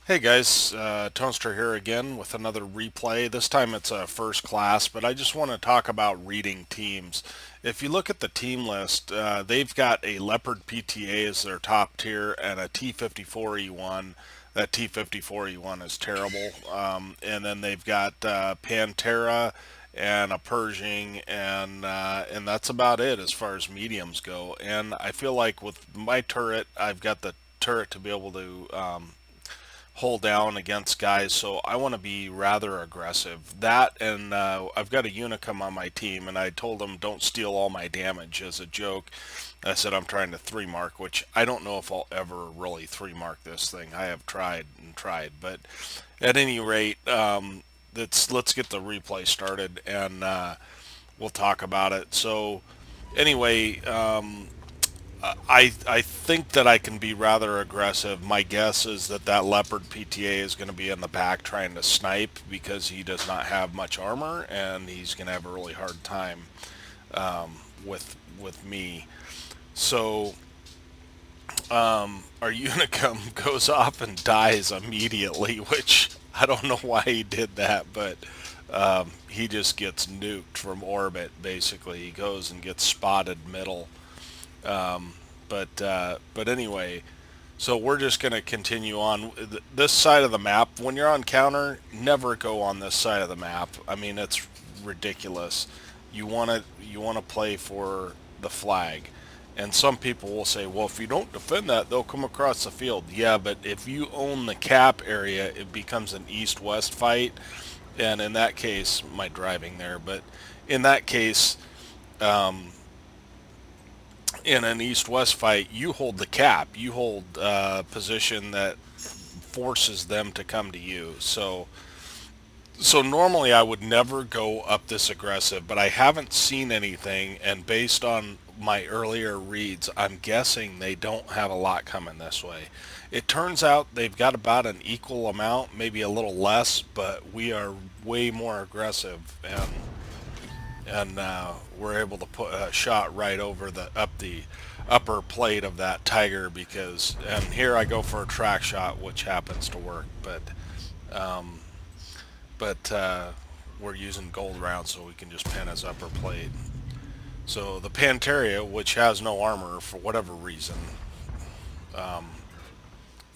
Hey guys, Toaster here again with another replay. This time it's a first class, but I just want to talk about reading teams. If you look at the team list, they've got a Leopard PTA as their top tier and a T54E1. That T54E1 is terrible. And then they've got Pantera and a Pershing, and that's about it as far as mediums go. And I feel like with my turret, I've got the turret to be able to hold down against guys, so I want to be rather aggressive. That and I've got a Unicum on my team, and I told him don't steal all my damage as a joke. I said I'm trying to 3 mark, which I don't know if I'll ever really 3 mark this thing. I have tried and tried, but at any rate, let's get the replay started, and we'll talk about it. So anyway, I think that I can be rather aggressive. My guess is that that Leopard PTA is going to be in the back trying to snipe because he does not have much armor and he's going to have a really hard time with me. So our Unicum goes off and dies immediately, which I don't know why he did that, but he just gets nuked from orbit. Basically, he goes and gets spotted middle. But anyway, so we're just going to continue on this side of the map. When you're on counter, never go on this side of the map. I mean, it's ridiculous. You want to play for the flag. And some people will say, well, if you don't defend that, they'll come across the field. Yeah, but if you own the cap area, it becomes an east-west fight. And in that case, my driving there, but in that case, in an east-west fight, you hold the cap. You hold a position that forces them to come to you. So normally I would never go up this aggressive, but I haven't seen anything, and based on my earlier reads, I'm guessing they don't have a lot coming this way. It turns out they've got about an equal amount, maybe a little less, but we are way more aggressive, and we're able to put a shot right over the upper plate of that tiger because, and here I go for a track shot, which happens to work, um, but we're using gold rounds so we can just pin his upper plate. So the Panteria, which has no armor for whatever reason,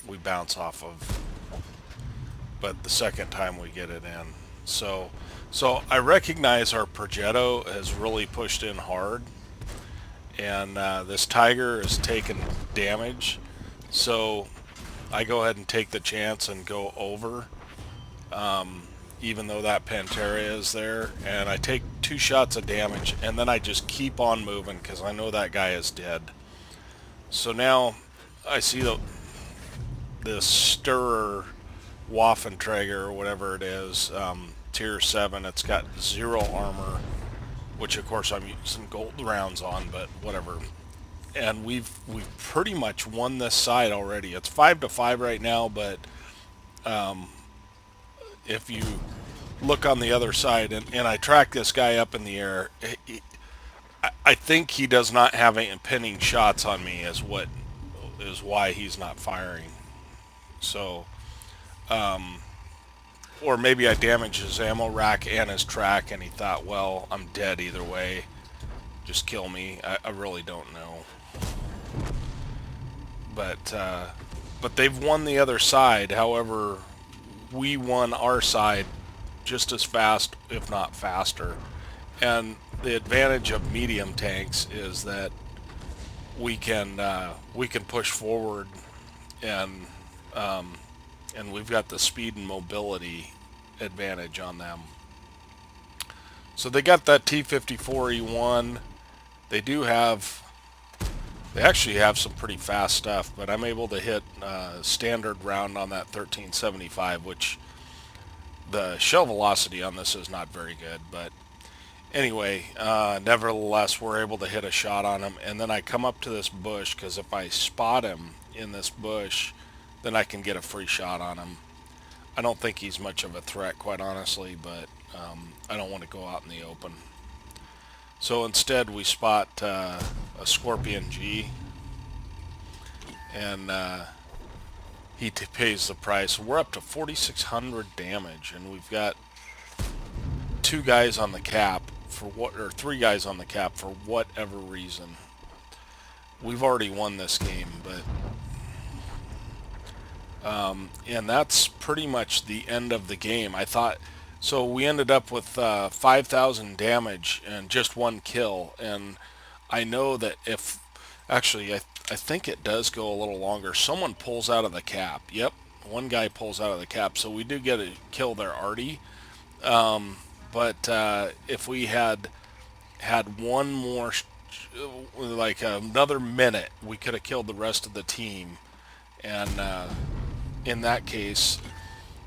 we bounce off of, but the second time we get it in. So I recognize our Progetto has really pushed in hard, and this tiger is taking damage. So I go ahead and take the chance and go over, even though that Panteria is there, and I take 2 shots of damage, and then I just keep on moving because I know that guy is dead. So now I see this Stirrer Waffenträger or whatever it is, tier 7. It's got 0 armor, which of course I'm using gold rounds on, but whatever. And we've pretty much won this side already. It's 5-5 right now, but if you look on the other side, and I track this guy up in the air, I think he does not have any pinning shots on me, is why he's not firing. So, or maybe I damaged his ammo rack and his track, and he thought, well, I'm dead either way. Just kill me. I really don't know. But they've won the other side. However, we won our side just as fast, if not faster. And the advantage of medium tanks is that we can push forward, and and we've got the speed and mobility advantage on them. So they got that T54E1. They actually have some pretty fast stuff, but I'm able to hit standard round on that 1375, which the shell velocity on this is not very good, but anyway, nevertheless, we're able to hit a shot on him, and then I come up to this bush, because if I spot him in this bush, then I can get a free shot on him. I don't think he's much of a threat, quite honestly, but I don't want to go out in the open. So instead, we spot a Scorpion G, and he pays the price. We're up to 4,600 damage, and we've got two guys on the cap for what, or three guys on the cap for whatever reason. We've already won this game, but and that's pretty much the end of the game. I thought so. We ended up with 5,000 damage and just one kill, and I know that if actually I think it does go a little longer. Someone pulls out of the cap. Yep, one guy pulls out of the cap, so we do get a kill there, Artie. But if we had one more, like another minute, we could have killed the rest of the team. And in that case,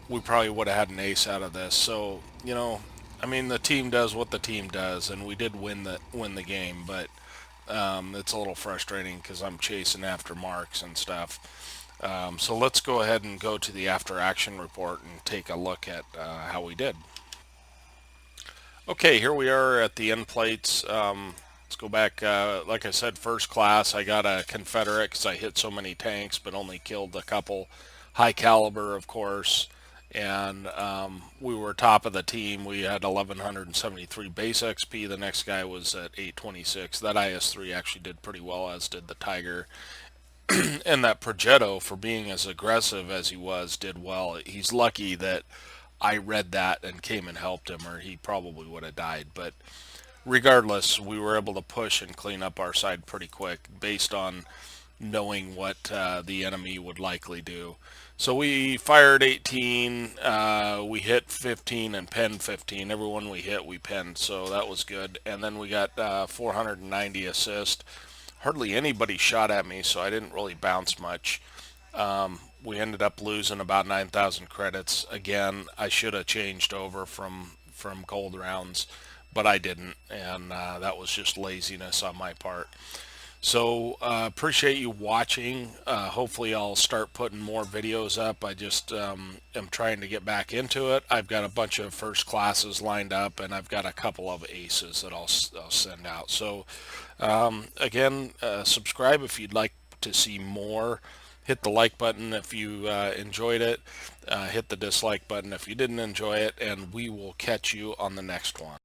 we probably would have had an ace out of this. So, I mean, the team does what the team does, and we did win the game. But it's a little frustrating because I'm chasing after marks and stuff. So let's go ahead and go to the after action report and take a look at how we did. Okay, here we are at the end plates. Let's go back. Like I said, first class, I got a Confederate because I hit so many tanks, but only killed a couple. High caliber, of course. And we were top of the team. We had 1,173 base XP. The next guy was at 826. That IS-3 actually did pretty well, as did the Tiger. And that Progetto, for being as aggressive as he was, did well. He's lucky that I read that and came and helped him, or he probably would have died. But regardless, we were able to push and clean up our side pretty quick based on knowing what the enemy would likely do. So we fired 18, we hit 15 and penned 15. Everyone we hit, we penned, so that was good. And then we got 490 assist. Hardly anybody shot at me, so I didn't really bounce much. We ended up losing about 9,000 credits. Again, I should have changed over from gold rounds, but I didn't, and that was just laziness on my part. So appreciate you watching. Hopefully I'll start putting more videos up. I just am trying to get back into it. I've got a bunch of first classes lined up, and I've got a couple of aces that I'll send out. So again, subscribe if you'd like to see more. Hit the like button if you enjoyed it. Hit the dislike button if you didn't enjoy it, and we will catch you on the next one.